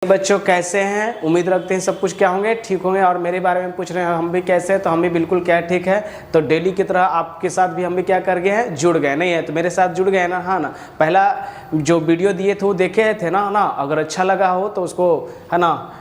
बच्चों कैसे हैं। उम्मीद रखते हैं सब कुछ क्या होंगे ठीक होंगे। और मेरे बारे में पूछ रहे हैं हम भी कैसे हैं, तो हम भी बिल्कुल क्या ठीक है। तो डेली की तरह आपके साथ भी हम भी क्या कर गए हैं, जुड़ गए नहीं है तो मेरे साथ जुड़ गए ना। हाँ ना, पहला जो वीडियो दिए थे वो देखे थे ना। अगर अच्छा लगा हो तो उसको है ना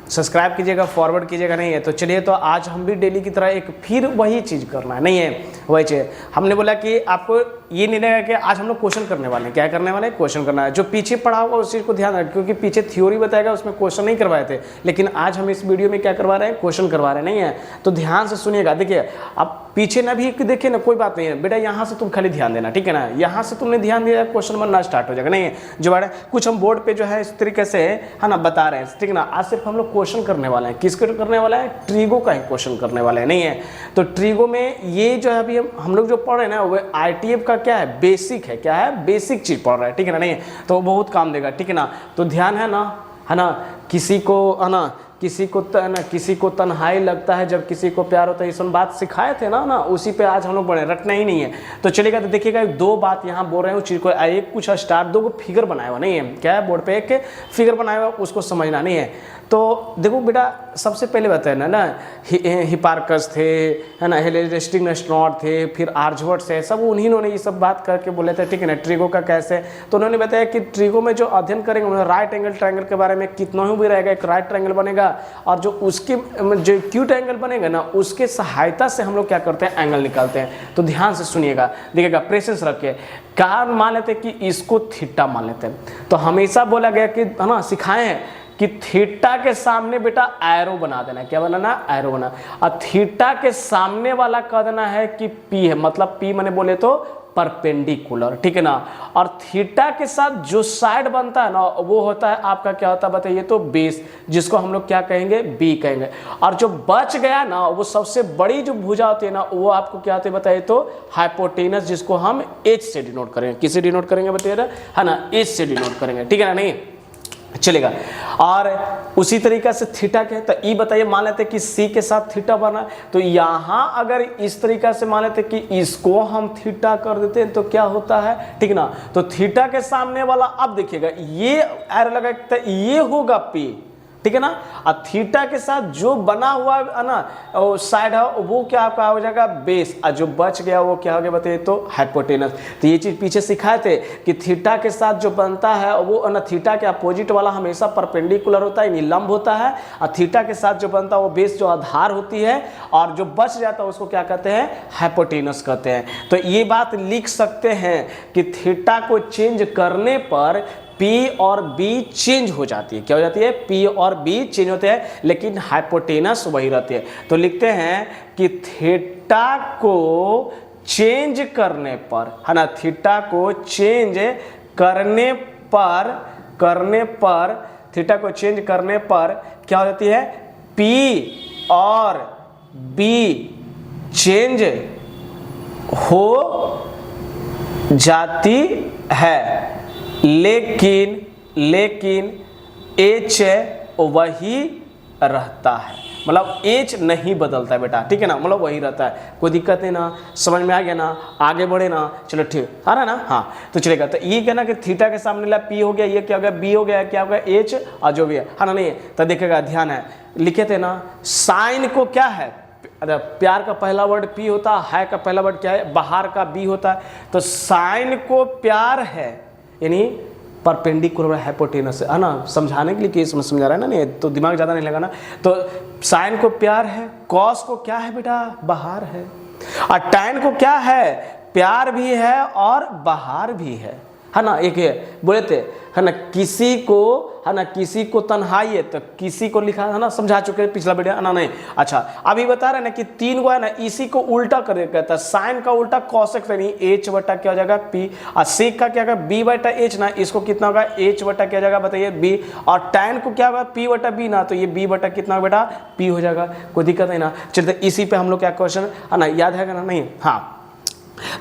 सब्सक्राइब कीजिएगा, फॉरवर्ड कीजिएगा नहीं है तो चलिए। तो आज हम भी डेली की तरह एक फिर वही चीज़ करना है नहीं है, वही चीज़ हमने बोला कि आपको ये नहीं लगेगा कि आज हम लोग क्वेश्चन करने वाले हैं। क्या करने वाले हैं, क्वेश्चन करना है। जो पीछे पढ़ा होगा उस चीज़ को ध्यान रखें, क्योंकि पीछे थ्योरी बताएगा उसमें क्वेश्चन नहीं करवाए थे, लेकिन आज हम इस वीडियो में क्या करवा रहे हैं, क्वेश्चन करवा रहे नहीं है। तो ध्यान से सुनिएगा। देखिए आप पीछे ना भी देखिए ना, कोई बात नहीं है बेटा, यहाँ से तुम खाली ध्यान देना, ठीक है ना। यहाँ से तुमने ध्यान दिया क्वेश्चन बनना स्टार्ट हो जाएगा नहीं है। जो बारे कुछ हम बोर्ड पे जो है इस तरीके से है ना बता रहे हैं, ठीक है ना। आज सिर्फ हम लोग क्वेश्चन करने वाले हैं। किसके करने वाला है, ट्रीगो का ही क्वेश्चन करने वाले हैं नहीं है। तो ट्रीगो में ये जो है अभी हम लोग जो पढ़ रहे हैं ना वो ITF का क्या है, बेसिक है। क्या है, बेसिक चीज पढ़ रहा है, ठीक है ना नहीं। तो बहुत काम देगा, ठीक है ना। तो ध्यान है ना। किसी को है ना, किसी को तन्हाई लगता है जब किसी को प्यार होता है, ये बात सिखाए थे ना उसी पे आज हम लोग पढ़े, रटना ही नहीं है। तो चलिएगा। तो देखिएगा दो बात यहाँ बोल रहे हैं उस चीज़ को, एक कुछ स्टार दो फिगर बनाया हुआ नहीं है। क्या है, बोर्ड पे एक फिगर बनाया हुआ, उसको समझना नहीं है। तो देखो बेटा, सबसे पहले बताया ना हिपार्कस थे है ना, हेलेस्टिक एस्ट्रोनॉट थे, फिर आर्यभट्ट से, सब उन्हीं ने ये सब बात करके बोले थे, ठीक है ना। ट्रीगो का कैसे, तो उन्होंने बताया कि ट्रीगो में जो अध्ययन करेंगे उन्होंने राइट एंगल ट्रायंगल के बारे में कितना ही भी रहेगा। एक राइट ट्रायंगल बनेगा और जो उसके जो एक्यूट एंगल बनेगा ना उसके सहायता से हम लोग क्या करते हैं, एंगल निकालते हैं। तो ध्यान से सुनिएगा, देखिएगा प्रेसेंस रख के क्या मान लेते हैं कि इसको थीटा मान लेते हैं। तो हमेशा बोला गया कि है ना, सिखाए हैं कि थीटा के सामने बेटा एरो बना देना। क्या बनाना, एरो बना। और थीटा के सामने वाला कह देना है कि पी है, मतलब पी मैंने बोले तो परपेंडिकुलर, ठीक है ना। और थीटा के साथ जो साइड बनता है ना वो होता है आपका क्या होता है बताइए, तो बेस, जिसको हम लोग क्या कहेंगे, बी कहेंगे। और जो बच गया ना वो सबसे बड़ी जो भुजा होती है ना वो आपको क्या होती है बताइए, तो हाइपोटेनस, जिसको हम एच से डिनोट करेंगे। किससे डिनोट करेंगे बताइए, है ना, एच से डिनोट करेंगे, ठीक है ना नहीं, चलेगा। और उसी तरीका से थीटा के, तो ई बताइए, मान लेते कि सी के साथ थीटा बना, तो यहां अगर इस तरीका से मान लेते कि इसको हम थीटा कर देते हैं तो क्या होता है, ठीक ना। तो थीटा के सामने वाला, अब देखिएगा ये एरो लगा, तो ये होगा पी, ठीक है ना। और थीटा के साथ जो बना हुआ है ना साइड है वो क्या आपका हो जाएगा, बेस। और जो बच गया वो क्या हो गया बताइए, तो हाइपोटेनस। तो ये चीज पीछे सिखाए थे कि थीटा के साथ जो बनता है वो ना थीटा के अपोजिट वाला हमेशा परपेंडिकुलर होता है, यानी लंब होता है। और थीटा के साथ जो बनता है वो बेस, जो आधार होती है। और जो बच जाता है उसको क्या कहते हैं, हाइपोटेनस कहते हैं। तो ये बात लिख सकते हैं कि थीटा को चेंज करने पर P और B चेंज हो जाती है। क्या हो जाती है, P और B चेंज होते हैं, लेकिन हाइपोटेनस वही रहती है। तो लिखते हैं कि थीटा को चेंज करने पर, है ना, थीटा को चेंज करने पर थीटा को चेंज करने पर क्या हो जाती है, P और B चेंज हो जाती है, लेकिन H वही रहता है। मतलब H नहीं बदलता है बेटा, ठीक है ना, मतलब वही रहता है। कोई दिक्कत नहीं ना, समझ में आ गया ना, आगे बढ़े ना, चलो ठीक आ रहा है ना। हाँ तो चलेगा। तो ये कहना कि थीटा के सामने ला P हो गया, ये क्या हो गया, B हो गया, क्या हो गया, H, और जो भी है ना नहीं। तो देखिएगा, ध्यान है, लिखे थे ना, साइन को क्या है, प्यार का पहला वर्ड P होता है का पहला वर्ड क्या है, बाहर का B होता है। तो साइन को प्यार है, यानी परपेंडिकुलर हाइपोटेनस है ना, समझाने के लिए केस में समझा रहा है ना नहीं, तो दिमाग ज़्यादा नहीं लगाना। तो साइन को प्यार है, कॉस को क्या है बेटा, बाहर है। और टैन को क्या है, प्यार भी है और बाहर भी है ना। एक है बोले थे, है ना, किसी को तन्हाई है, तो किसी को लिखा है ना, समझा चुके हैं पिछला वीडियो ना नहीं। अच्छा अभी बता रहे हैं ना कि तीन गो है ना, इसी को उल्टा कर कहता है, साइन का उल्टा कॉसेक, यानी H बटा क्या हो जाएगा, P। और सेक का क्या होगा, B बटा H ना, इसको कितना होगा, H बटा क्या जाएगा बताइए, B। और टैन को क्या होगा, P बटा B ना, तो ये B बटा कितना बेटा, P हो जाएगा। कोई दिक्कत नहीं ना। चलते इसी पे हम लोग क्या क्वेश्चन है ना, याद है ना नहीं। हाँ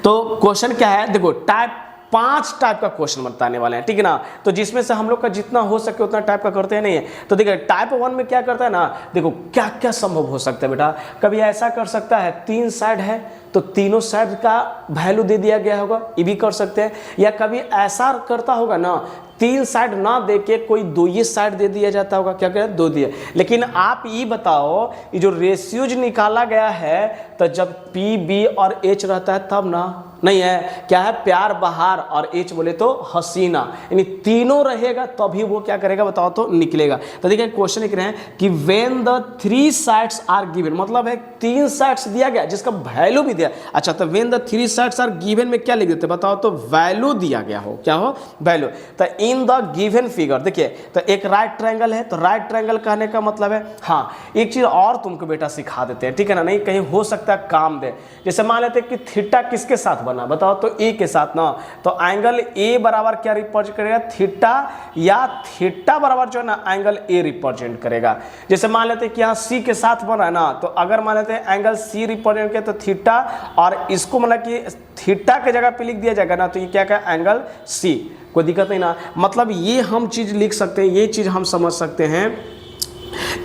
तो क्वेश्चन क्या है, देखो टाइप 5 टाइप का क्वेश्चन बताने वाले हैं, ठीक है ना। तो जिसमें से हम लोग का जितना हो सके उतना टाइप का करते हैं नहीं है। तो देखिए टाइप 1 में क्या करता है ना, देखो क्या क्या संभव हो सकता है बेटा। कभी ऐसा कर सकता है 3 साइड है तो तीनों साइड का वैल्यू दे दिया गया होगा, ये भी कर सकते हैं। या कभी ऐसा करता होगा ना 3 साइड ना दे के कोई 2 ही साइड दे दिया जाता होगा, क्या क्या 2 दिया। लेकिन आप ये बताओ ये जो रेशियोज निकाला गया है तो जब पी बी और एच रहता है तब ना, नहीं है क्या है प्यार बहार और एच बोले तो हसीना, यानी तीनों रहेगा तभी वो क्या करेगा बताओ तो निकलेगा। तो देखिए क्वेश्चन लिख रहे हैं कि when the 3 sides are given, मतलब है 3 साइड्स दिया गया जिसका वैल्यू भी दिया। अच्छा तो when the 3 sides are given में क्या लिख देते बताओ तो वैल्यू दिया गया हो, क्या हो वैल्यू। तो इन द गिवन फिगर देखिए तो एक राइट ट्रायंगल है, तो राइट ट्रायंगल कहने का मतलब है, हाँ एक चीज और तुमको बेटा सिखा देते हैं, ठीक है ना, नहीं कहीं हो सकता है काम दे। जैसे मान लेते कि थीटा किसके साथ बना बताओ तो ए के साथ ना, तो एंगल ए बराबर क्या रिप्रेजेंट करेगा थीटा, या थीटा बराबर जो है ना एंगल ए रिप्रेजेंट करेगा। जैसे मान लेते कि यहाँ सी के साथ बना है ना, तो अगर मान लेते हैं एंगल सी रिप्रेजेंट किया तो थीटा, और इसको मतलब कि थीटा के जगह पे लिख दिया जाएगा ना तो ये क्या क्या एंगल सी, कोई दिक्कत नहीं ना। मतलब ये हम चीज लिख सकते हैं, ये चीज हम समझ सकते हैं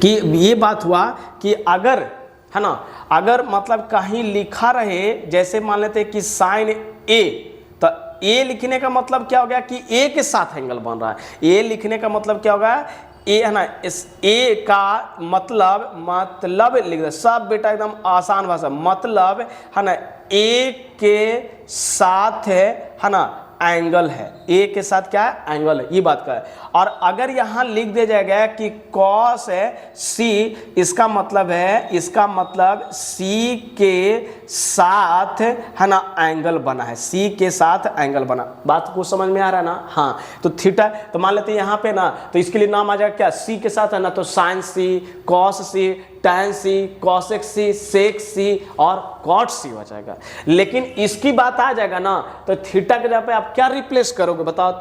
कि ये बात हुआ कि अगर है ना, अगर मतलब कहीं लिखा रहे जैसे मान लेते हैं कि साइन ए, तो ए लिखने का मतलब क्या हो गया कि ए के साथ एंगल बन रहा है। ए लिखने का मतलब क्या होगा ए है ना, इस ए का मतलब लिख दे सब बेटा एकदम आसान भाषा, मतलब है ना ए के साथ है ना एंगल है, ए के साथ क्या है एंगल है, ये बात का है। और अगर यहां लिख दिया जाएगा कि कॉस है सी, इसका मतलब है, इसका मतलब सी के साथ है ना एंगल बना है, सी के साथ एंगल बना। बात को समझ में आ रहा है ना, हाँ तो थीटा, तो मान लेते हैं यहाँ पे ना तो इसके लिए नाम आ जाएगा क्या सी के साथ है ना, तो साइन सी, कॉस सी, tan सी, cosec सी, sec सी और cot सी हो जाएगा। लेकिन इसकी बात आ जाएगा ना तो थीटा के जगह पे आप क्या रिप्लेस करोगे बताओ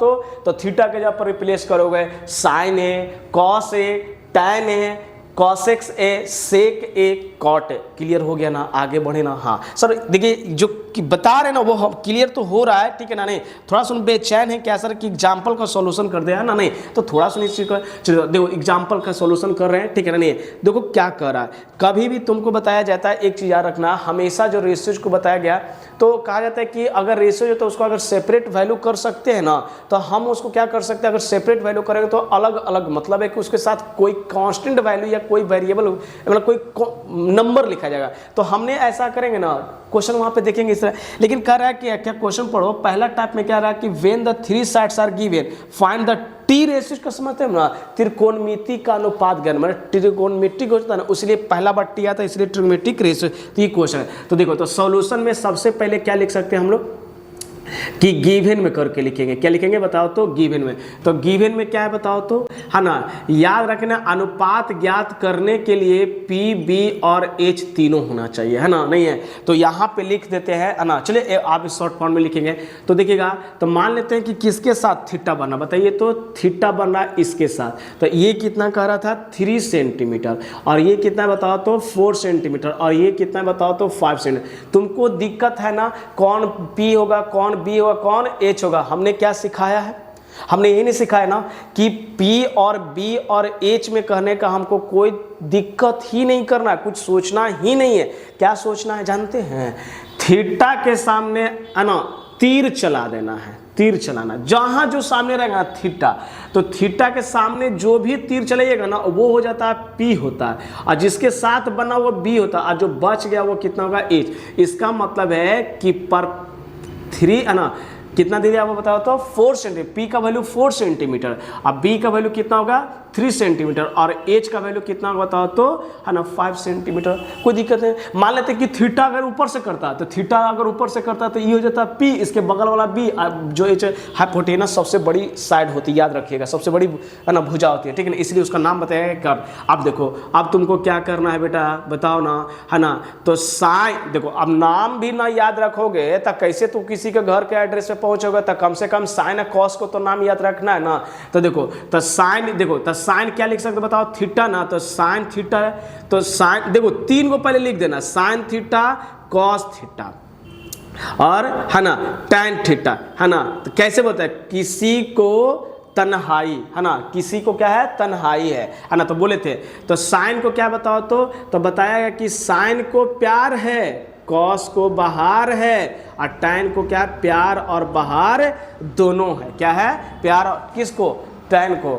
तो थीटा के जगह पर रिप्लेस करोगे साइन है, कॉस है, tan है, cosec ए, sec ए, cot ए। क्लियर हो गया ना, आगे बढ़े ना। हाँ सर देखिए जो कि बता रहे ना वो हम क्लियर तो हो रहा है, ठीक है ना, नहीं थोड़ा सा बेचैन है क्या सर कि एग्जाम्पल का सॉल्यूशन कर दिया है ना, नहीं तो थोड़ा सा इस चीज का चलो देखो एग्जाम्पल का सॉल्यूशन कर रहे हैं, ठीक है ना, नहीं देखो क्या कर रहा है। कभी भी तुमको बताया जाता है एक चीज याद रखना, हमेशा जो रेशियोज को बताया गया तो कहा जाता है कि अगर रेशियो है तो उसको अगर सेपरेट वैल्यू कर सकते हैं ना तो हम उसको क्या कर सकते हैं, अगर सेपरेट वैल्यू करेंगे तो अलग अलग, मतलब है कि उसके साथ कोई कांस्टेंट वैल्यू या कोई वेरिएबल मतलब कोई नंबर लिखा जाएगा। तो हमने ऐसा करेंगे ना, क्वेश्चन वहां पे देखेंगे इस तरह। लेकिन कह रहा है कि क्या क्वेश्चन पढ़ो, पहला टाइप में क्या रहा है कि when the 3 sides are given find the T ratio का समझते हैं ना, त्रिकोणमिति का अनुपात ज्ञान, मतलब त्रिकोणमिति होता है ना, इसलिए पहला बार टी आता है, इसलिए त्रिकोणमितिक रेशियो। तो ये क्वेश्चन है। तो देखो तो सॉल्यूशन में सबसे पहले क्या लिख सकते हैं हम लोग कि गिवन में करके लिखेंगे। क्या लिखेंगे बताओ तो गिवन में, तो गिवन में क्या है बताओ तो है ना, याद रखना अनुपात ज्ञात करने के लिए पी बी और एच तीनों होना चाहिए, है ना, नहीं है तो यहाँ पे लिख देते हैं, है ना। चलिए आप इस शॉर्ट फॉर्म में लिखेंगे तो देखिएगा, तो मान लेते हैं कि किसके साथ थीटा बना, बताइए तो थीटा बन रहा है इसके साथ, तो ये कितना कह रहा था 3 सेंटीमीटर, और ये कितना बताओ तो 4 सेंटीमीटर, और ये कितना बताओ तो 5 सेंटीमीटर। तुमको दिक्कत है ना कौन पी होगा कौन बी होगा कौन एच होगा, हमने क्या सिखाया है, हमने ये नहीं सिखाया ना कि P और B और H में कहने का हमको कोई दिक्कत ही नहीं करना, कुछ सोचना ही नहीं है। क्या सोचना है जानते हैं, थीटा के सामने है ना तीर चला देना है, तीर चलाना, जहां जो सामने रहेगा थीटा, तो थीटा के सामने जो भी तीर चलाइएगा ना वो हो जाता है P होता है, और जिसके साथ बना वो B होता है, और जो बच गया वो कितना होगा H। इसका मतलब है कि पर 3 है ना कितना दे दिया वो बताओ तो 4 सेंटीमीटर, पी का वैल्यू 4 सेंटीमीटर, अब बी का वैल्यू कितना होगा 3 सेंटीमीटर, और एच का वैल्यू कितना होगा बताओ तो है ना 5 सेंटीमीटर। कोई दिक्कत नहीं। मान लेते कि थीटा अगर ऊपर से करता है तो थीटा अगर ऊपर से करता है तो ये हो जाता है पी, इसके बगल वाला बी, जो एच हाइपोटेनस सबसे बड़ी साइड होती है, याद रखिएगा सबसे बड़ी है ना भुजा होती है, ठीक है ना, इसलिए उसका नाम बताया कब। अब देखो अब तुमको क्या करना है बेटा बताओ ना, है ना, तो साइन देखो अब नाम भी ना याद रखोगे तो कैसे तू किसी के घर के एड्रेस पे पहुंचोगे, तो कम से कम साइन कॉस को तो नाम याद रखना है ना। तो देखो तो साइन, देखो तो साइन क्या लिख सकते बताओ थीटा ना, तो साइन थीटा, तो साइन देखो 3 को पहले लिख देना, साइन थीटा कॉस थीटा और है ना टैन थीटा, है ना। तो कैसे बोलते हैं, किसी को तन्हाई, है ना, किसी को क्या है तन्हाई है ना, तो बोले थे तो साइन को क्या बताओ तो बताया गया कि साइन को प्यार है कॉस को बाहर है और टैन को क्या है, प्यार और बाहर दोनों है। क्या है, प्यार और किसको, टैन को।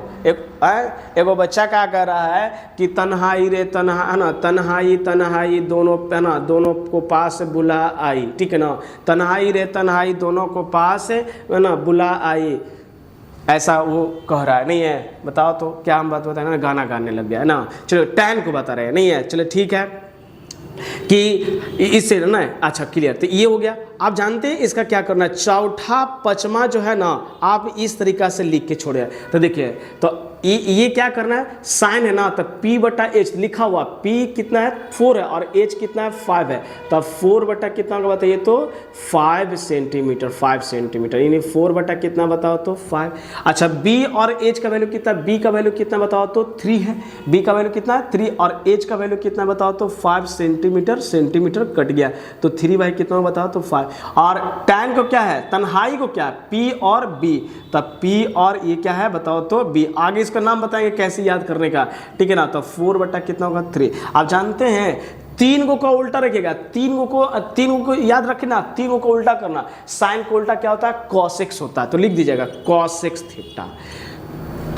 एगो बच्चा क्या कह रहा है कि तन्हाई रे तन्हा है ना, तन्हाई तन्हाई दोनों है ना, दोनों को पास बुला आई, ठीक है ना, तन्हाई रे तन्हाई दोनों को पास है ना बुला आई, ऐसा वो कह रहा है। नहीं है, बताओ तो क्या हम बात बताएं ना, गाना गाने लग गया है ना। चलो टैन को बता रहे हैं, नहीं है, चलो ठीक है कि इससे ना, अच्छा क्लियर, तो ये हो गया। आप जानते हैं इसका क्या करना है, चौथा पचमा जो है ना आप इस तरीका से लिख के छोड़े। तो देखिए, तो ये क्या करना है, साइन है ना, तो P/H लिखा हुआ, P कितना है 4 है और H कितना है 5 है, तो 4 बटा कितना होगा बताइए तो 5 सेंटीमीटर, 5 सेंटीमीटर, यानी 4 बटा कितना बताओ तो 5। अच्छा B और H का वैल्यू कितना, B का वैल्यू कितना बताओ तो 3 है, B का वैल्यू कितना है 3 और H का वैल्यू कितना बताओ तो 5 सेंटीमीटर, सेंटीमीटर कट गया तो 3 बाई कितना बताओ तो 5। और टैन को क्या है, तन्हाई को क्या है, P और B, तब P और ये क्या है बताओ तो B। आगे इसका नाम बताएंगे कैसे याद करने का, ठीक है ना, तो 4 बटा कितना होगा 3। आप जानते हैं 3 को उल्टा रखेगा, 3 को याद रखना, 3 को उल्टा करना, साइन को उल्टा क्या होता है cos x होता है, तो लिख दीजिएगा cos x थीटा।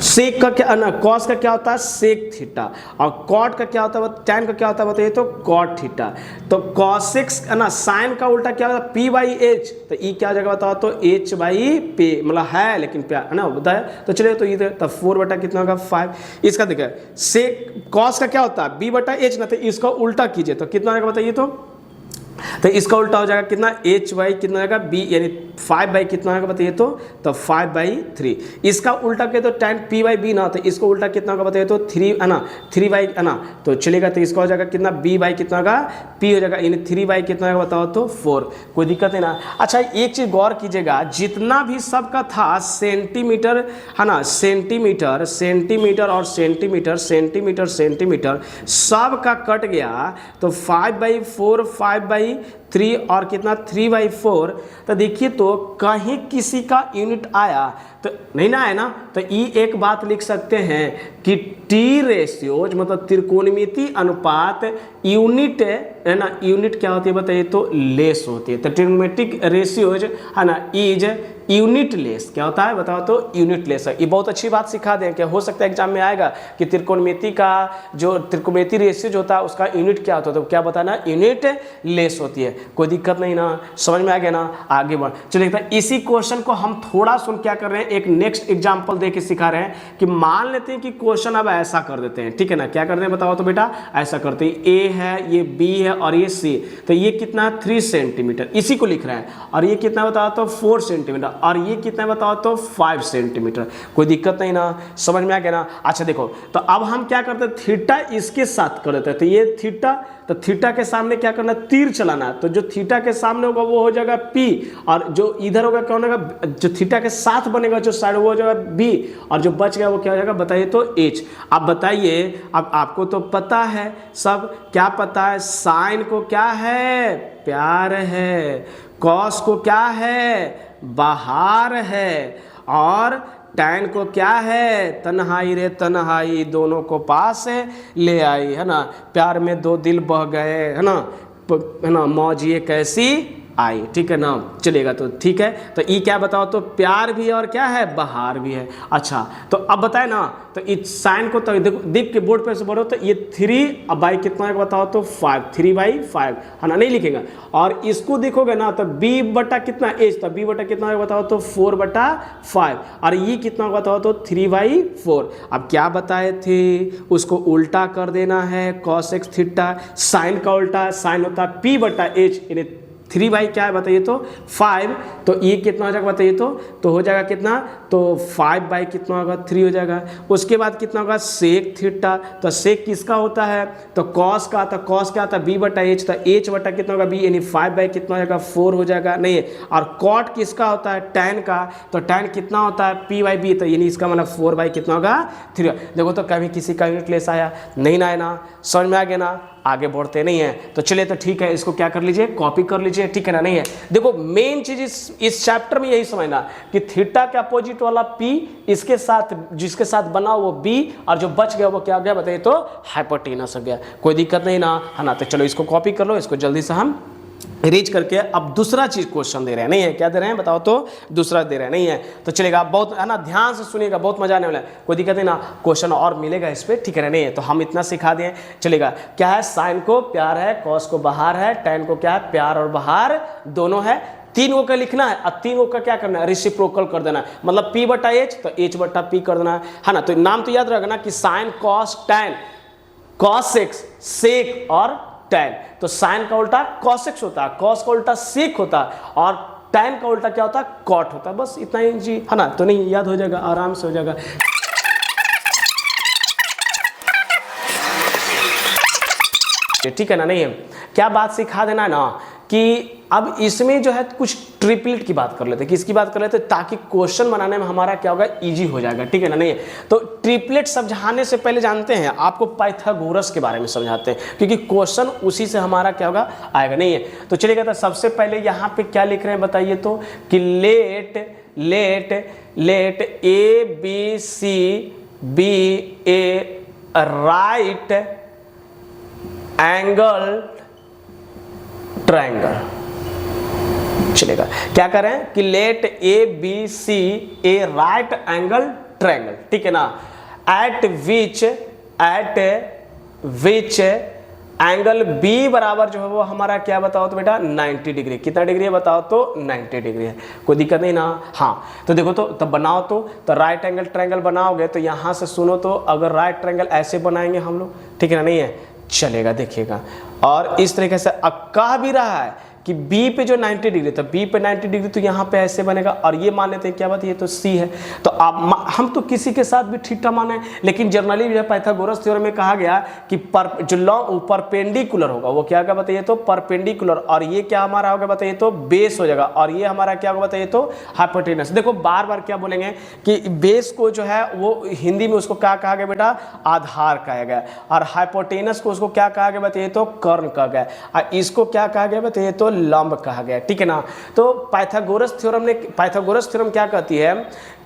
सेक का क्या ना, कॉस का क्या होता है सेक थीटा, और कॉट का क्या होता है, टैन का क्या होता है बताइए तो कॉट थीटा। तो cos x है ना, साइन का उल्टा क्या होता है P/H, तो ई क्या हो जाएगा बताओ तो H/P, मतलब है लेकिन प्यार है ना बताया। तो चलिए तो ये तो 4 बटा कितना होगा 5। इसका देखिए सेक कॉस का क्या होता है B/H ना, तो इसका उल्टा कीजिए तो कितना आएगा बताइए तो इसका उल्टा हो जाएगा कितना H/, कितना आएगा B, यानी 5 कितना आएगा बताइए तो 5/3। इसका उल्टा किया तो tan P/B ना, तो इसको उल्टा कितना होगा बताइए तो 3 है ना, 3 है ना, तो चलेगा तो इसका हो जाएगा कितना B/ कितना होगा P हो जाएगा, यानी 3 कितना होगा बताओ तो 4। कोई दिक्कत है ना। अच्छा एक चीज़ गौर कीजिएगा, जितना भी सबका था सेंटीमीटर है ना, सेंटीमीटर सेंटीमीटर और सेंटीमीटर सेंटीमीटर सेंटीमीटर सब का कट गया, तो 5/4 5/3 और कितना 3/4। तो देखिए तो कहीं किसी का यूनिट आया तो नहीं ना है ना, तो ये एक बात लिख सकते हैं कि टी रेशियोज मतलब त्रिकोणमिति अनुपात यूनिट है ना, यूनिट क्या होती है बताइए तो लेस होती है। तो ट्रिग्नोमेट्रिक रेशियोज है ना इज यूनिट लेस, क्या होता है बताओ तो यूनिट लेस है। ये बहुत अच्छी बात सिखा दें, क्या हो सकता है एग्जाम में आएगा कि त्रिकोणमिति का जो त्रिकोणमिति रेशियो होता है उसका यूनिट क्या होता है, तो क्या बताना यूनिट लेस होती है। कोई दिक्कत नहीं ना, समझ में आ गया ना, आगे बढ़ चलिए। इसी क्वेश्चन को हम थोड़ा सुन क्या कर रहे हैं, एक नेक्स्ट एग्जाम्पल दे के सिखा रहे हैं कि मान लेते हैं कि क्वेश्चन अब ऐसा कर देते हैं, ठीक है ना, क्या करते हैं बताओ तो बेटा ऐसा करते हैं, ए है ये बी है और ये सी, तो ये कितना है 3 सेंटीमीटर, इसी को लिख रहे हैं, और ये कितना बताओ तो 4 सेंटीमीटर और ये कितना बताओ तो 5 सेंटीमीटर। कोई दिक्कत नहीं ना, समझ में आ गया ना। अच्छा देखो तो अब हम क्या करते हैं, थीटा इसके साथ कर देते हैं, तो ये थीटा, तो थीटा के सामने क्या करना है तीर चलाना है, तो जो थीटा के सामने होगा वो हो जाएगा P, और जो इधर होगा क्या होगा, जो थीटा के साथ बनेगा जो साइड वो हो जाएगा B, और जो बच गया वो क्या हो जाएगा बताइए तो H। अब बताइए, अब आपको तो पता है सब, क्या पता है, साइन को क्या है प्यार है, कॉस को क्या है बाहर है, और टैन को क्या है तन्हाई रे तन्हाई दोनों को पास ले आई, है ना, प्यार में 2 दिल बह गए, है ना मौज ये कैसी आई, ठीक है ना, चलेगा तो ठीक है। तो ये क्या बताओ तो प्यार भी है और क्या है बाहर भी है। अच्छा तो अब बताए ना, तो इस साइन को तो देखो दीप के बोर्ड पे से पढ़ो, तो ये 3 बाई कितना है बताओ तो 5, 3/5 है ना, नहीं लिखेगा। और इसको देखोगे ना तो B बटा कितना H, तो B बटा कितना है बताओ तो 4/5, और ये कितना बताओ तो 3/4। अब क्या बताए थे, उसको उल्टा कर देना है cos x थीटा, साइन का उल्टा साइन होता है P/H, यानी 3 क्या है बताइए तो 5, तो ये कितना हो जाएगा बताइए तो हो जाएगा कितना, तो 5 कितना होगा 3 हो जाएगा। उसके बाद कितना होगा सेक थीटा, तो सेक किसका होता है तो कॉस का, तो कॉस क्या आता है B/H, तो H बटा कितना होगा B, यानी 5 कितना हो जाएगा 4 हो जाएगा, नहीं। और कॉट किसका होता है टैन का, तो टैन कितना होता है P/B, तो यानी इसका मतलब 4 कितना होगा 3। देखो तो कभी किसी का यूनिट लेस आया नहीं ना, है ना, समझ में आ गया ना, आगे बढ़ते नहीं है। तो चलिए तो ठीक है, इसको क्या कर लीजिए कॉपी कर लीजिए, ठीक है ना, नहीं है। देखो मेन चीज इस चैप्टर में यही समझना कि थीटा के अपोजिट वाला P इसके साथ जिसके साथ बना वो B, और जो बच गया वो क्या गया बताइए तो हाइपोटेनस हो गया। कोई दिक्कत नहीं ना, है ना। तो चलो इसको कॉपी कर लो, इसको जल्दी से हम रीच करके अब दूसरा चीज क्वेश्चन दे रहे हैं, नहीं है क्या दे रहे हैं बताओ तो, दूसरा दे रहे हैं, नहीं है तो चलेगा, बहुत है ना, ध्यान से सुनिएगा, बहुत मजा आने वाला है, कोई दिक्कत नहीं ना, क्वेश्चन और मिलेगा इस पे, ठीक है नहीं है, तो हम इतना सिखा दें, चलेगा। क्या है, साइन को प्यार है, कॉस को बाहर है, टेन को क्या है, प्यार और बाहर दोनों है, 3 को क्या लिखना है और 3 को क्या करना है, रेसिप्रोकल कर देना है, मतलब p बटा h तो h बटा p कर देना है ना। तो नाम तो याद रहेगा ना कि sine cos tan, cos X sec और टैन, तो साइन का उल्टा कॉस एक्स होता है, कॉस का उल्टा सेक होता है और टैन का उल्टा क्या होता है, कॉट होता है, बस इतना ही जी है ना, तो नहीं याद हो जाएगा, आराम से हो जाएगा। ठीक है ना, नहीं है क्या बात सिखा देना है ना कि अब इसमें जो है कुछ ट्रिपलेट की बात कर लेते हैं, किसकी बात कर लेते हैं, ताकि क्वेश्चन बनाने में हमारा क्या होगा, इजी हो जाएगा, ठीक है ना नहीं है। तो ट्रिपलेट समझाने से पहले जानते हैं आपको पाइथागोरस के बारे में समझाते हैं, क्योंकि क्वेश्चन उसी से हमारा क्या होगा, आएगा, नहीं है। तो चलिएगा, तो सबसे पहले यहाँ पे क्या लिख रहे हैं बताइए तो, कि let A B C B A right angle triangle. चलेगा, क्या करें कि let A B C A right angle triangle, ठीक है ना, एट विच एंगल बी बराबर जो है वो हमारा क्या बताओ तो बेटा 90 डिग्री, कितना डिग्री है बताओ तो 90 डिग्री है, कोई दिक्कत नहीं ना। हाँ तो देखो तो तब बनाओ तो राइट एंगल ट्रायंगल बनाओगे तो यहाँ से सुनो तो, अगर राइट ट्रायंगल ऐसे बनाएंगे हम लोग, ठीक है ना नहीं है, चलेगा देखिएगा, और इस तरीके से कह भी रहा है कि B पे जो 90 डिग्री, तो B पे 90 डिग्री तो यहाँ पे ऐसे बनेगा, और ये मान लेते हैं क्या बात, ये तो C है, तो आप हम तो किसी के साथ भी थीटा माने, लेकिन जनरली जो पाइथागोरस थ्योरम में कहा गया कि जो परपेंडिकुलर होगा वो क्या होगा बताइए तो, परपेंडिकुलर, और ये क्या हमारा होगा बताइए तो, बेस हो जाएगा, और ये हमारा क्या होगा बताइए तो, हाइपोटेनस। देखो बार बार क्या बोलेंगे कि बेस को जो है वो हिंदी में उसको क्या कहा गया बेटा, आधार कहा गया, और हाइपोटेनस को उसको क्या कहा गया बताइए तो, कर्ण कहा गया, और इसको क्या कहा गया बताइए तो, लंब कहा गया, ठीक है ना। तो पाइथागोरस थ्योरम क्या कहती है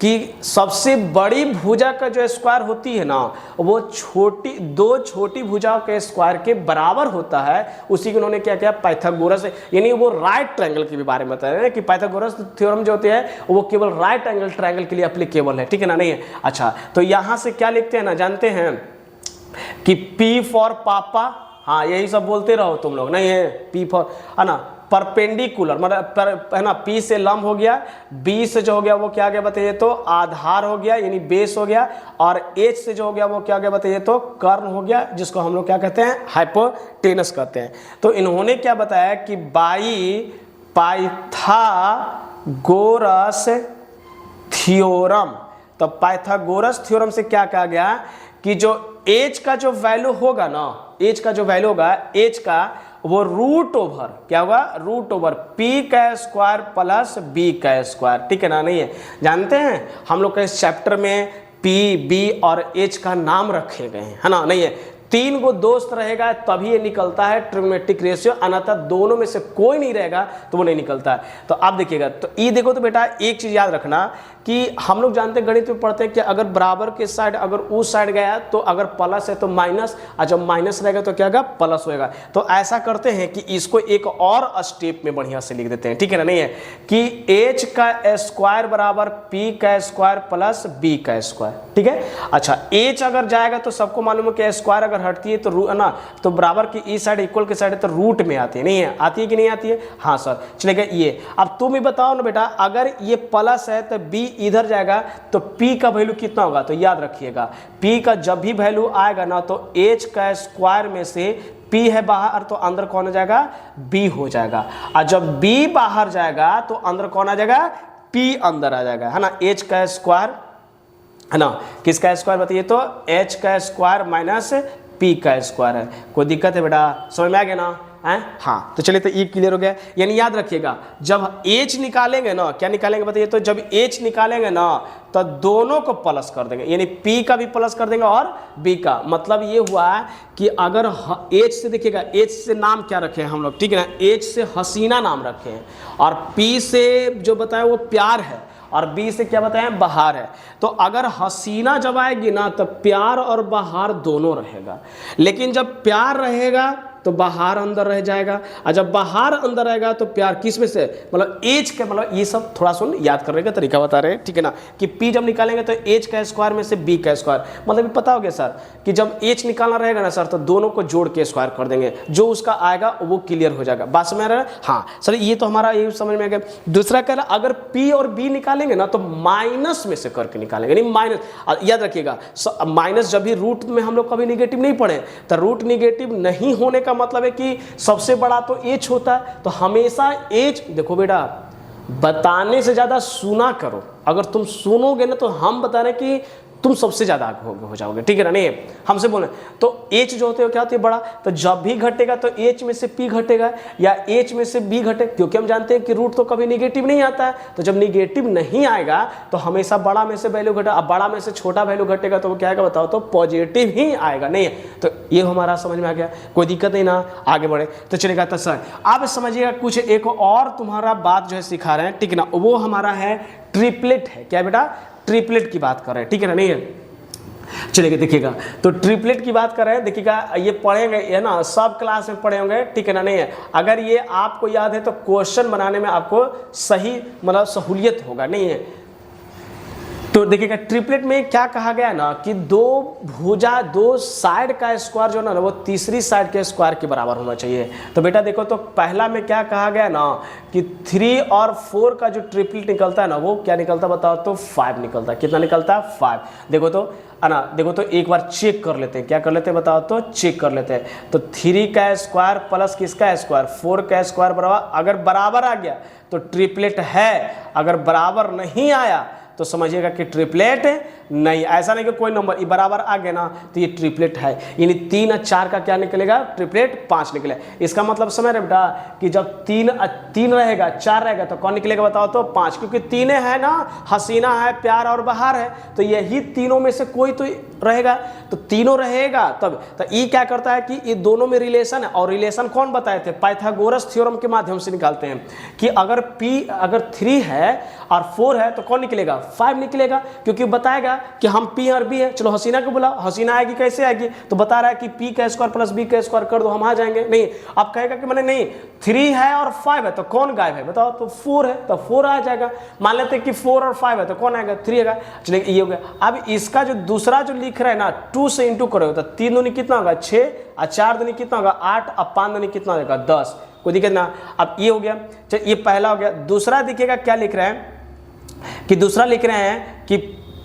कि सबसे बड़ी भुजा का जो स्क्वायर होती है ना, वो दो छोटी भुजाओं के स्क्वायर के बराबर होता है, उसी को उन्होंने क्या किया, पाइथागोरस, यानी वो राइट ट्रायंगल के भी बारे में बता रहे हैं कि पाइथागोरस थ्योरम जो होती है वो केवल राइट एंगल ट्रायंगल के लिए एप्लीकेबल है, ठीक है ना नहीं है। अच्छा तो यहां से क्या लिखते हैं ना, जानते हैं कि P फॉर पापा, हाँ यही सब बोलते रहो तुम लोग, नहीं है, P फॉर है ना परपेंडिकुलर, मतलब है ना, P से लंब हो गया, B से जो हो गया वो क्या गया बताइए तो, आधार हो गया यानी बेस हो गया, और H से जो हो गया वो क्या गया बताइए तो, कर्ण हो गया, जिसको हम लोग क्या कहते हैं, हाइपोटेनस कहते हैं। तो इन्होंने क्या बताया कि बाई पाइथागोरस थ्योरम, तो पाइथागोरस थ्योरम से क्या कहा गया कि जो H का जो वैल्यू होगा ना, H का जो वैल्यू होगा, H का वो रूट ओवर क्या होगा, रूट ओवर P का स्क्वायर प्लस B का स्क्वायर, ठीक है ना नहीं है। जानते हैं हम लोग के इस चैप्टर में P, B और H का नाम रखे गए हैं, है ना नहीं है, 3 को दोस्त रहेगा तभी ये निकलता है ट्रिग्नोमेट्रिक रेशियो, अन्यथा दोनों में से कोई नहीं रहेगा तो वो नहीं निकलता है। तो आप देखिएगा, तो ये देखो तो बेटा एक चीज याद रखना कि हम लोग जानते हैं गणित में पढ़ते हैं कि अगर बराबर के साइड अगर उस साइड गया तो अगर प्लस है तो माइनस, और जब माइनस रहेगा तो क्या होगा, प्लस होएगा। तो ऐसा करते हैं कि इसको एक और स्टेप में बढ़िया से लिख देते हैं, ठीक है ना नहीं है, कि H का स्क्वायर बराबर P का स्क्वायर प्लस B का स्क्वायर, ठीक है। अच्छा H अगर जाएगा तो सबको मालूम है कि स्क्वायर अगर हटती है तो रूट ना, तो बराबर की इस साइड इक्वल के साइड है तो रूट में आती है, नहीं है, आती है कि नहीं आती है, हाँ सर चलेगा। ये अब तुम ही बताओ ना बेटा, अगर ये प्लस है तो B इधर जाएगा तो P का वैल्यू कितना होगा, तो याद रखिएगा P का जब भी वैल्यू आएगा ना तो H का स्क्वायर में से P है बाहर तो अंदर कौन आ जाएगा, B हो जाएगा, और जब B बाहर जाएगा तो अंदर कौन आ जाएगा, P अंदर आ जाएगा, है ना। H का स्क्वायर है ना, किसका स्क्वायर बताइए तो, H का स्क्वायर माइनस P का स्क्वायर है। कोई दिक्कत है बेटा, समझ में आ गया ना है, हाँ। तो चलिए तो ये क्लियर हो गया, यानी याद रखिएगा जब H निकालेंगे ना, क्या निकालेंगे बताइए तो, जब H निकालेंगे ना तो दोनों को प्लस कर देंगे, यानी P का भी प्लस कर देंगे और B का। मतलब ये हुआ कि अगर H से देखिएगा, H से नाम क्या रखे हैं हम लोग, ठीक है ना, H से हसीना नाम रखे हैं, और P से जो बताया वो प्यार है, और B से क्या बताया बहार है। तो अगर हसीना जब आएगी ना तो प्यार और बहार दोनों रहेगा, लेकिन जब प्यार रहेगा तो बाहर अंदर रह जाएगा, और जब बाहर अंदर रहेगा तो प्यार किस में से, मतलब एच के, मतलब ये सब थोड़ा सुन याद करने का तरीका बता रहे हैं, ठीक है ना, कि पी जब निकालेंगे तो एच का स्क्वायर में से बी का स्क्वायर, मतलब पता हो गया सर कि जब एच निकालना रहेगा ना सर तो दोनों को जोड़ के स्क्वायर कर देंगे, जो उसका आएगा वो क्लियर हो जाएगा। बात समझ रहे हैं? हाँ सर, ये तो हमारा ये समझ में आ गया। दूसरा कह रहा अगर पी और बी निकालेंगे ना तो माइनस में से करके निकालेंगे, नहीं माइनस, याद रखिएगा माइनस जब भी रूट में हम लोग कभी निगेटिव नहीं पढ़े, तो रूट निगेटिव नहीं होने का मतलब है कि सबसे बड़ा तो एच होता है, तो हमेशा एच, देखो बेटा बताने से ज्यादा सुना करो, अगर तुम सुनोगे ना तो हम बता रहे कि तुम सबसे ज्यादा आगे हो जाओगे, ठीक है ना, नहीं हमसे बोले तो एच जो होते हैं क्या होती है बड़ा, तो जब भी घटेगा तो एच में से पी घटेगा या एच में से बी घटे, क्योंकि हम जानते हैं कि रूट तो कभी निगेटिव नहीं आता है, तो जब निगेटिव नहीं आएगा तो हमेशा बड़ा में से वैल्यू घटेगा, अब बड़ा में से छोटा वैल्यू घटेगा तो वो क्या आएगा बताओ, तो पॉजिटिव ही आएगा, नहीं तो ये हमारा समझ में आ गया, कोई दिक्कत नहीं ना, आगे बढ़े तो चलेगा। तो सर आप समझिएगा कुछ एक और तुम्हारा बात जो है सिखा रहे हैं, ठीक है ना, वो हमारा है ट्रिपलेट है, क्या बेटा, ट्रिपलेट की बात कर रहे हैं, ठीक है ना, नहीं है चलिए देखिएगा, तो ट्रिपलेट की बात कर रहे हैं, देखिएगा ये पढ़ेंगे है ना, सब क्लास में पढ़े होंगे, ठीक है ना, नहीं है, अगर ये आपको याद है तो क्वेश्चन बनाने में आपको सही मतलब सहूलियत होगा, नहीं है। तो देखिएगा ट्रिपलेट में क्या कहा गया ना कि दो भुजा, दो साइड का स्क्वायर जो ना वो तीसरी साइड के स्क्वायर के बराबर होना चाहिए। तो बेटा देखो, तो पहला में क्या कहा गया ना कि 3 और 4 का जो ट्रिपलेट निकलता है ना वो क्या निकलता बताओ, तो 5 निकलता है। कितना निकलता है? 5। देखो तो ना, देखो तो एक बार चेक कर लेते हैं, क्या कर लेते हैं बताओ, तो चेक कर लेते हैं। तो 3 का स्क्वायर प्लस किसका स्क्वायर, 4 का स्क्वायर बराबर, अगर बराबर आ गया तो ट्रिपलेट है, अगर बराबर नहीं आया तो समझिएगा कि ट्रिपलेट नहीं। ऐसा नहीं कि कोई नंबर ये बराबर आ गया ना तो ये ट्रिपलेट है, यानी 3 और 4 का क्या निकलेगा, ट्रिपलेट 5 निकलेगा। इसका मतलब समझ रहे बेटा कि जब 3 रहेगा 4 रहेगा तो कौन निकलेगा बताओ, तो 5, क्योंकि 3 है ना, हसीना है, प्यार और बहार है, तो यही तीनों में से कोई तो रहेगा, तो तीनों रहेगा तब। तो ये क्या करता है कि ये दोनों में रिलेशन है, और रिलेशन कौन बताए थे, पाइथागोरस थ्योरम के माध्यम से निकालते हैं कि अगर P अगर 3 है और 4 है तो कौन निकलेगा, 5 निकलेगा, क्योंकि बताएगा कि हम P और B है। चलो हसीना को बुलाओ, हसीना आएगी, कैसे आएगी, तो बता रहा है कि P का स्क्वायर प्लस B का स्क्वायर कर दो, हम आ जाएंगे। नहीं, अब कहेगा कि मैंने नहीं 3 है और 5 है तो कौन गायब है बताओ, तो 4 है तो 4 आ जाएगा। मान लेते हैं कि 4 और 5 है तो कौन आएगा, 3 आएगा। चलिए ये हो गया। अब इसका जो दूसरा जो लिख रहा है ना, 2 से इंटू करोगे तो 3 दूनी कितना होगा 6, और 4 दूनी कितना होगा 8, और 5 दूनी कितना होगा 10, कोई दिक्कत ना। अब ये हो गया, चलिए ये पहला हो गया। दूसरा देखिएगा क्या लिख रहे हैं कि दूसरा लिख रहे हैं कि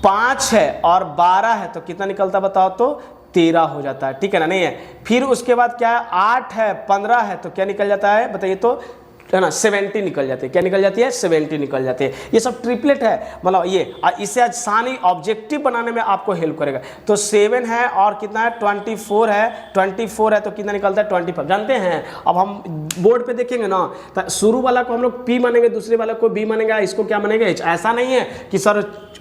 5 है और 12 है तो कितना निकलता बताओ, तो 13 हो जाता है, ठीक है ना, नहीं है। फिर उसके बाद क्या है, 8 है 15 है तो क्या निकल जाता है बताइए, तो है ना 70 निकल जाती है, क्या निकल जाती है, 70 निकल जाती है। ये सब ट्रिपलेट है, मतलब ये इससे आसानी ऑब्जेक्टिव बनाने में आपको हेल्प करेगा। तो 7 है और कितना है 24 है, 24 है तो कितना निकलता है 25, जानते हैं। अब हम बोर्ड पे देखेंगे ना तो शुरू वाला को हम लोग P मानेंगे, दूसरे वाला को B मानेंगे, इसको क्या मानेंगे, ऐसा नहीं है कि सर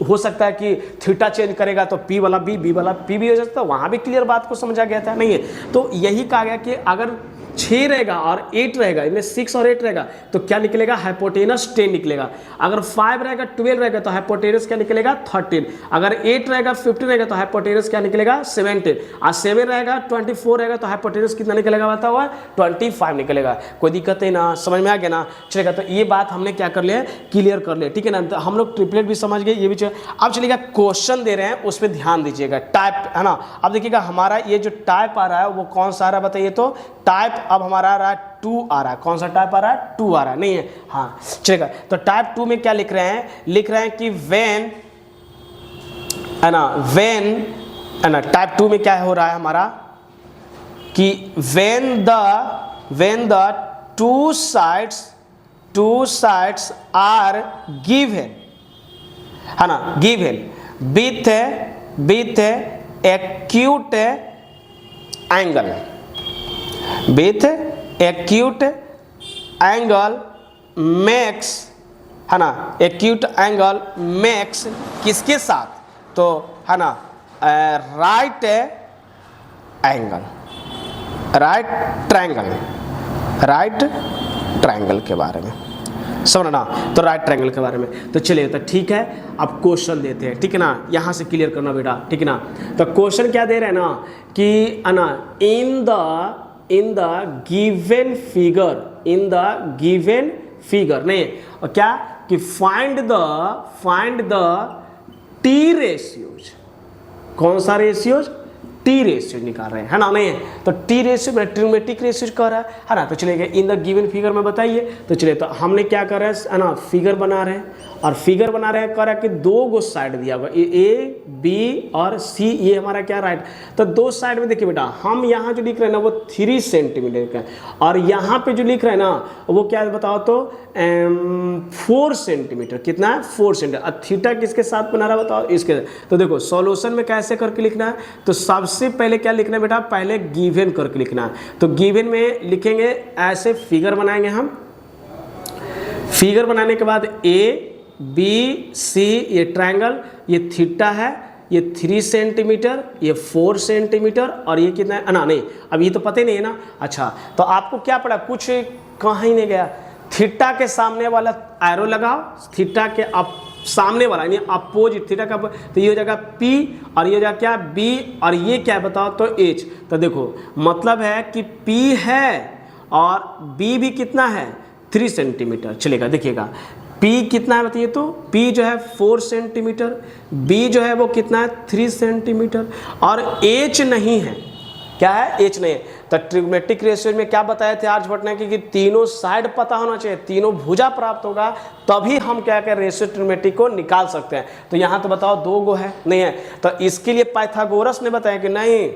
हो सकता है कि थीटा चेंज करेगा तो P वाला B वाला P भी हो सकता है, वहाँ भी क्लियर बात को समझा गया था, नहीं है। तो यही कहा गया कि अगर 6 रहेगा और 8 रहेगा, इनमें 6 और 8 रहेगा तो क्या निकलेगा, हाइपोटेनस 10 निकलेगा। अगर 5 रहेगा 12 रहेगा तो हाइपोटेनस क्या निकलेगा 13। अगर 8 रहेगा 15 रहेगा तो हाइपोटेनस क्या निकलेगा 17, और 7 रहेगा 24 रहेगा तो हाइपोटेनस कितना निकलेगा बता हुआ 25 निकलेगा। कोई दिक्कत है ना, समझ में आ गया ना, चलेगा। तो ये बात हमने क्या कर लिया, क्लियर कर लिया, ठीक है ना। तो हम लोग ट्रिपलेट भी समझ गए, ये भी। अब चलिएगा क्वेश्चन दे रहे हैं उस पर ध्यान दीजिएगा, टाइप है ना। अब देखिएगा हमारा ये जो टाइप आ रहा है वो कौन सा आ रहा है बताइए, तो टाइप अब हमारा आ रहा है 2 आ रहा है। कौन सा टाइप आ रहा है, 2 आ रहा है, नहीं है, हाँ चलेगा। तो टाइप 2 में क्या लिख रहे हैं, लिख रहे हैं कि व्हेन है ना, व्हेन है ना, टाइप 2 में क्या हो रहा है हमारा कि when the two sides are given है ना, given with acute angle, with acute angle makes है ना, एक्यूट एंगल मेक्स किसके साथ, तो है ना राइट एंगल, राइट ट्रायंगल के बारे में समझना। तो राइट ट्रायंगल के बारे में तो चलिए, तो ठीक है। अब क्वेश्चन देते हैं, ठीक है ना, यहाँ से क्लियर करना बेटा, ठीक है ना। तो क्वेश्चन क्या दे रहे हैं ना कि है ना, in the in the given figure, in the given figure नहीं, और क्या कि फाइंड द टी रेशियोज, कौन सा रेशियोज, टी रेशियो निकाल रहे हैं, है ना, नहीं है तो टी रेशियो में ट्रिग्नोमेट्रिक रेशियो कह रहा है ना, तो चलिए इन द गिवन फिगर में बताइए, तो चलिए तो हमने क्या कर रहे हैं, है ना, फिगर बना रहे हैं, और फिगर बना रहे हैं, कह रहा है कि दो गो साइड दिया हुआ ए बी और सी, ये हमारा क्या राइट, तो दो साइड में देखिए बेटा, हम यहाँ जो लिख रहे हैं ना वो 3 सेंटीमीटर का, और यहाँ पे जो लिख रहे हैं ना वो क्या है बताओ तो 4 सेंटीमीटर, कितना है 4 सेंटीमीटर, और थीटा किसके साथ बना रहा है बताओ, इसके, तो देखो सॉल्यूशन में कैसे करके लिखना है, तो सबसे पहले क्या लिखना है बेटा, पहले गिवन करके लिखना है, तो गिवन में लिखेंगे ऐसे, फिगर बनाएंगे हम, फिगर बनाने के बाद ए बी सी, ये ट्रायंगल, ये थीटा है, ये 3 सेंटीमीटर, ये 4 सेंटीमीटर, और ये कितना है ना, नहीं अब ये तो पता ही नहीं है ना, अच्छा तो आपको क्या पड़ा, कुछ कहाँ ही नहीं गया, थीटा के सामने वाला एरो लगाओ, थीटा के सामने वाला यानी अपोजिट थीटा का, तो ये हो जाएगा P और ये हो जाएगा क्या B, और ये क्या है बताओ तो H, तो देखो मतलब है कि P है और B भी कितना है 3 सेंटीमीटर, चलेगा देखिएगा P कितना है बताइए, तो P जो है 4 सेंटीमीटर, B जो है वो कितना है 3 सेंटीमीटर, और H नहीं है, क्या है H नहीं है, तो ट्रिग्नोमेट्रिक रेशियो में क्या बताए थे आर्यभट्ट ने कि तीनों साइड पता होना चाहिए, तीनों भुजा प्राप्त होगा तभी हम क्या करें रेशियो ट्रिग्नोमेट्रिक को निकाल सकते हैं, तो यहाँ तो बताओ 2 गो है नहीं है, तो इसके लिए पाइथागोरस ने बताया कि नहीं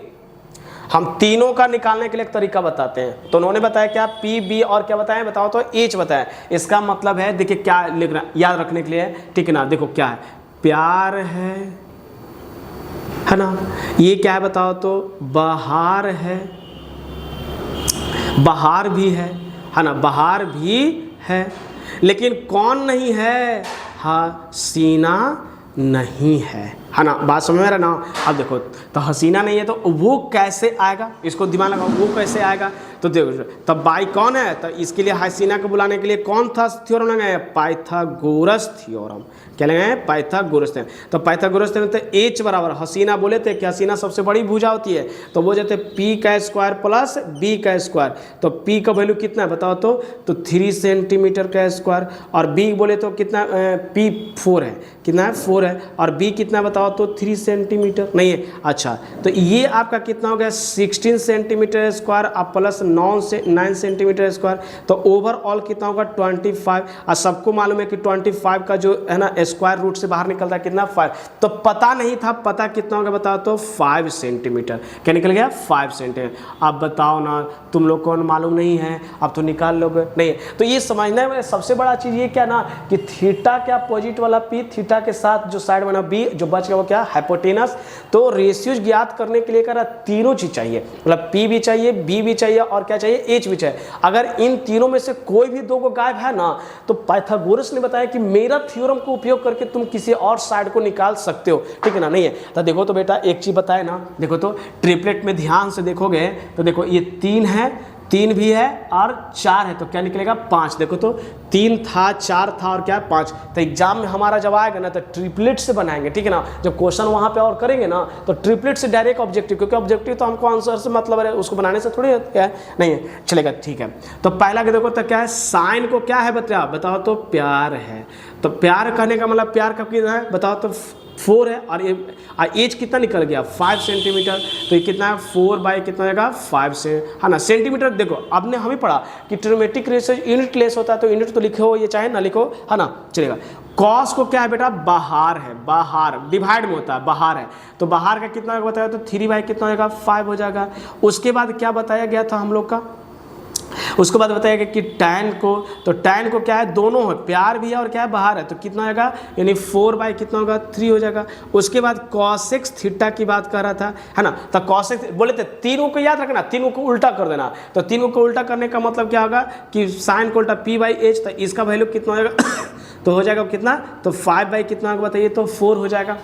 हम तीनों का निकालने के लिए एक तरीका बताते हैं, तो उन्होंने बताया क्या P B और क्या बताया बताओ तो H बताया, इसका मतलब है देखिए क्या लिखना याद रखने के लिए, ठीक है ना, देखो क्या है प्यार है ना, ये क्या है बताओ तो बहार है, बहार भी है ना, बहार भी है, लेकिन कौन नहीं है, हसीना नहीं है ना, बात समझ में आ रहा ना, अब देखो तो हसीना नहीं है तो वो कैसे आएगा, इसको दिमाग लगाओ वो कैसे आएगा, तो देखो तब बाई कौन है, तो इसके लिए हसीना को बुलाने के लिए कौन था थ्योरम लगाए, पाइथागोरस थ्योरम, क्या लगाए पाइथागोरस थ्योरम, तो पाइथागोरस थ्योरम तो H बराबर, हसीना बोले थे कि हसीना सबसे बड़ी भुजा होती है, तो वो जाते P का स्क्वायर प्लस B का स्क्वायर, तो P का वैल्यू कितना है बताओ तो 3 सेंटीमीटर का स्क्वायर, और B बोले तो कितना P 4 है, कितना है 4 है, और B कितना बताओ तो 3 सेंटीमीटर नहीं है, अच्छा तो ये आपका कितना हो गया 16 सेंटीमीटर स्क्वायर और प्लस 9 सेंटीमीटर स्क्वायर, तो ओवरऑल कितना होगा 25, और सबको मालूम है कि 25 का जो है ना स्क्वायर रूट से बाहर निकलता है कितना 5, तो पता नहीं था, पता कितना होगा बताओ तो 5 सेंटीमीटर, क्या निकल गया 5 सेंटीमीटर, अब बताओ ना तुम लोग को मालूम नहीं है, अब तो निकाल लोगे नहीं, तो ये समझना है सबसे बड़ा चीज़ ये क्या ना कि थीटा क्या अपोजिट वाला P, थीटा के साथ जो साइड बना B, जो बच गया वो क्या हाइपोटेनस, तो रेशियोज ज्ञात करने के लिए करा तीनों चीज चाहिए, मतलब P भी चाहिए B भी चाहिए और क्या चाहिए H भी चाहिए, अगर इन तीनों में से कोई भी 2 को गायब है ना, तो पाइथागोरस ने बताया कि मेरा थ्योरम को उपयोग करके तुम किसी और साइड को निकाल सकते हो, ठीक है ना, नहीं है तो देखो तो बेटा एक चीज बताए ना, देखो तो ट्रिपलेट में ध्यान से देखोगे तो देखो ये 3 है, 3 भी है और 4 है, तो क्या निकलेगा 5, देखो तो 3 था 4 था और क्या 5, तो एग्जाम में हमारा जब आएगा ना तो ट्रिपलेट से बनाएंगे, ठीक है ना, जब क्वेश्चन वहाँ पे और करेंगे ना तो ट्रिपलेट से डायरेक्ट ऑब्जेक्टिव, क्योंकि ऑब्जेक्टिव तो हमको आंसर से मतलब है, उसको बनाने से थोड़ी है नहीं है, चलेगा ठीक है, तो पहला के देखो तो क्या है साइन को क्या है बताओ तो प्यार है, तो प्यार कहने का मतलब प्यार कब कितना है बताओ तो 4 है, और ये एज कितना निकल गया 5 सेंटीमीटर, तो ये कितना है 4 बाई कितना होगा 5 से, है ना सेंटीमीटर, देखो अब ने हमें पढ़ा कि ट्रिग्नोमेट्रिक रेशियो यूनिट लेस होता है, तो यूनिट तो लिखो ये चाहे ना लिखो, है ना चलेगा, कॉस को क्या है बेटा बाहर है, बाहर डिवाइड में होता है, बाहर है, तो बाहर का कितना बताया तो 3 बाई कितना होगा 5 हो जाएगा, उसके बाद क्या बताया गया था हम लोग का, उसके बाद बताया गया कि टैन को, तो टैन को क्या है दोनों है, प्यार भी है और क्या है बाहर है, तो कितना होगा यानी 4 बाई कितना होगा 3 हो जाएगा, उसके बाद कॉसेक्स थीटा की बात कर रहा था, है ना, तो कॉसेक्स बोले थे तीनों को याद रखना, तीनों को उल्टा कर देना, तो तीनों को उल्टा करने का मतलब क्या होगा कि साइन को उल्टा P बाई H, तो इसका वैल्यू कितना हो जाएगा तो हो जाएगा कितना, तो 5 बाई कितना होगा बताइए तो 4 हो जाएगा,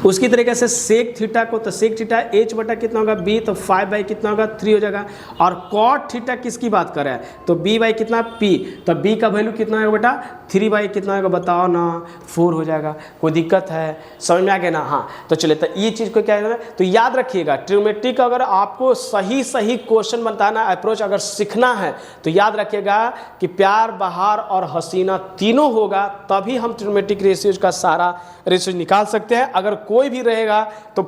उसकी तरीके से सेक थीटा को, तो सेक थीटा H बटा कितना होगा B, तो 5 बाई कितना होगा 3 हो जाएगा, और कॉट थीटा किसकी बात कर रहा है तो B बाई कितना P, तो B का वैल्यू कितना होगा बेटा 3 बाई कितना होगा बताओ ना, 4 हो जाएगा। कोई दिक्कत है, समझ में आ गया ना? हाँ, तो चलिए, तो ये चीज़ को क्या है, तो याद रखिएगा ट्रिग्नोमेट्री का अगर आपको सही क्वेश्चन बताना, अप्रोच अगर सीखना है तो याद रखिएगा कि प्यार, बहार और हसीना तीनों होगा, तभी हम ट्रिग्नोमेट्रिक रेशियोज का सारा रेशियोज निकाल सकते हैं। अगर कोई भी रहेगा तो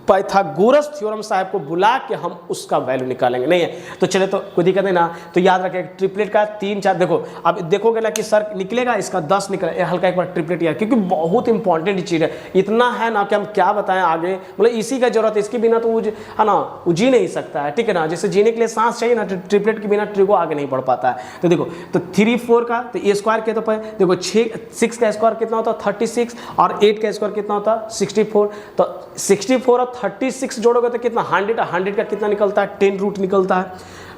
पाइथागोरस थ्योरम साहब को बुला के हम उसका वैल्यू निकालेंगे, नहीं है तो चले, तो कोई दिक्कत नहीं ना। तो याद रखें ट्रिपलेट का 3 4, देखो अब देखोगे ना कि सर निकलेगा इसका 10 निकलेगा, हल्का एक बार ट्रिपलेट यार, क्योंकि बहुत इंपॉर्टेंट चीज़ है, इतना है ना कि हम क्या बताएं आगे, मतलब इसी का जरूरत है, इसके बिना तो है ना वो जी नहीं सकता है, ठीक है ना। जैसे जीने के लिए सांस चाहिए ना, ट्रिपलेट के बिना ट्रिगो आगे नहीं बढ़ पाता है। तो देखो, तो 3 4 का तो ए स्क्वायर के, तो देखो 6 का स्क्वायर कितना होता है 36, और 8 का स्क्वायर कितना होता है 64। तो 64 और 36 जोड़ोगे तो कितना 100 का कितना निकलता है 10 रूट निकलता है।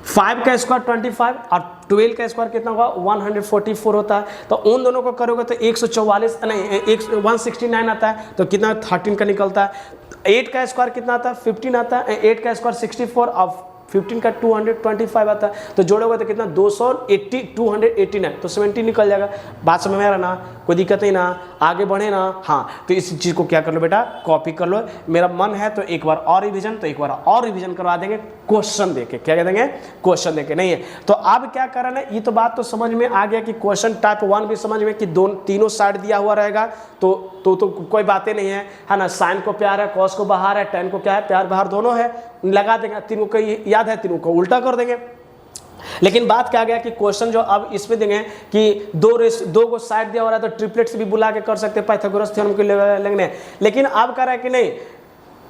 5 का स्क्वायर 25 और 12 का स्क्वायर कितना होगा 144 होता है। तो उन दोनों को करोगे तो 144 नहीं 169 आता है, तो कितना 13 का निकलता है। 8 का स्क्वायर कितना आता है 15 आता है, 8 का स्क्वायर 64 और 15 का 225 आता है, तो जोड़ोगे तो कितना 289, तो 70 निकल जाएगा। बात समझ में आ रहा ना, कोई दिक्कत नहीं ना, आगे बढ़े ना। हाँ, तो इस चीज़ को क्या कर लो बेटा, कॉपी कर लो। मेरा मन है तो एक बार और रिवीजन, तो एक बार और रिवीजन करवा देंगे क्वेश्चन देके, क्या कह देंगे क्वेश्चन देके, नहीं है तो अब क्या करना है, ये तो बात तो समझ में आ गया कि क्वेश्चन टाइप 1 भी समझ में कि तीनों साइड दिया हुआ रहेगा, तो कोई बातें नहीं है ना। साइन को प्यार है, कॉस को बहार है, टेन को क्या है प्यार बहार दोनों है, लगा देंगे। तीनों को याद है, तीनों को उल्टा कर देंगे। लेकिन बात क्या गया कि क्वेश्चन जो अब इसमें देंगे कि दो को साइड दिया हो रहा है, तो ट्रिपलेट से भी बुला के कर सकते हैं, पाइथागोरस थ्योरम के लेंगे। लेकिन अब कह रहा है कि नहीं,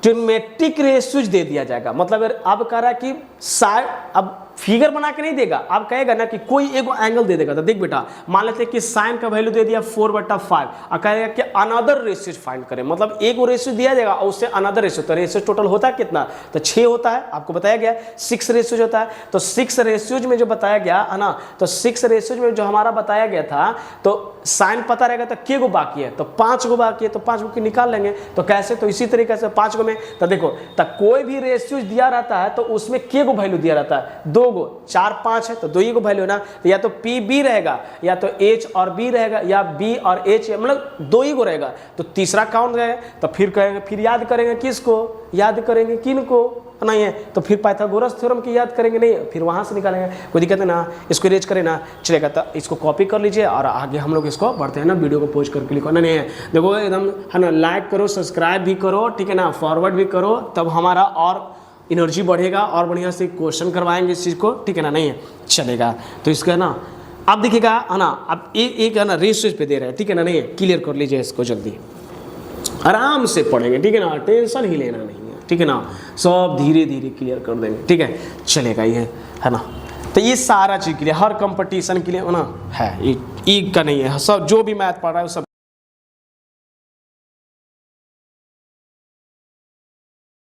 ट्रिग्नोमेट्रिक रेशियोज दे दिया जाएगा, मतलब अब कह रहा है कि साइड, अब फिगर बना के नहीं देगा, आप कहेगा ना कि कोई एक एंगल दे देगा। तो देख बेटा, मान लेते हैं कि साइन का वैल्यू दे दिया 4/5, और कहेगा कि अनदर रेशियो फाइंड करें, मतलब एक रेशियो दिया जाएगा और उससे अनदर रेशियो, तो रेशियो टोटल होता है कितना, तो 6 होता है, आपको बताया गया 6 रेशियोज होता है। तो 6 रेशियोज में जो बताया गया है ना, तो 6 रेशियोज में जो हमारा बताया गया था, तो साइन पता रहेगा तो के गो बाकी है, तो 5 गो बाकी है, तो 5 गो की निकाल लेंगे। तो कैसे, तो इसी तरीके से 5 गो में, तो देखो, तो कोई भी रेशियोज दिया रहता है तो उसमें के गो वैल्यू दिया रहता है, 2 गो, 4 5 है तो 2 ही को वैल्यू ना, तो या तो पी बी रहेगा, या तो एच और बी रहेगा, या बी और एच, मतलब 2 ही को रहेगा। तो तीसरा काउंट रहेगा, तो फिर कहेंगे, फिर याद करेंगे किसको, याद करेंगे किन को, नहीं है तो फिर पाइथागोरस थ्योरम की याद करेंगे, नहीं फिर वहां से निकालेंगे, कोई दिक्कत है ना। इसको रेज करें ना, चलेगा। तो इसको कॉपी कर लीजिए और आगे हम लोग इसको बढ़ते हैं ना, वीडियो को पोस्ट करके लिखो ना, नहीं है देखो एकदम है ना, लाइक करो, सब्सक्राइब भी करो, ठीक है ना, फॉरवर्ड भी करो, तब हमारा और एनर्जी बढ़ेगा और बढ़िया से क्वेश्चन करवाएंगे इस चीज़ को, ठीक है ना, नहीं है चलेगा। तो इसका ना अब देखिएगा है ना, अब एक है ना रेशियोज पे दे रहे हैं, ठीक है ना, नहीं है क्लियर कर लीजिए इसको, जल्दी आराम से पढ़ेंगे, ठीक है ना, टेंशन ही लेना नहीं है, ठीक है ना, सब धीरे धीरे क्लियर कर देंगे, ठीक है चलेगा। ये है ना, तो ये सारा चीज़ के लिए, हर कंपटीशन के लिए ना है, ये का नहीं है, सब जो भी मैथ पढ़ रहा है सब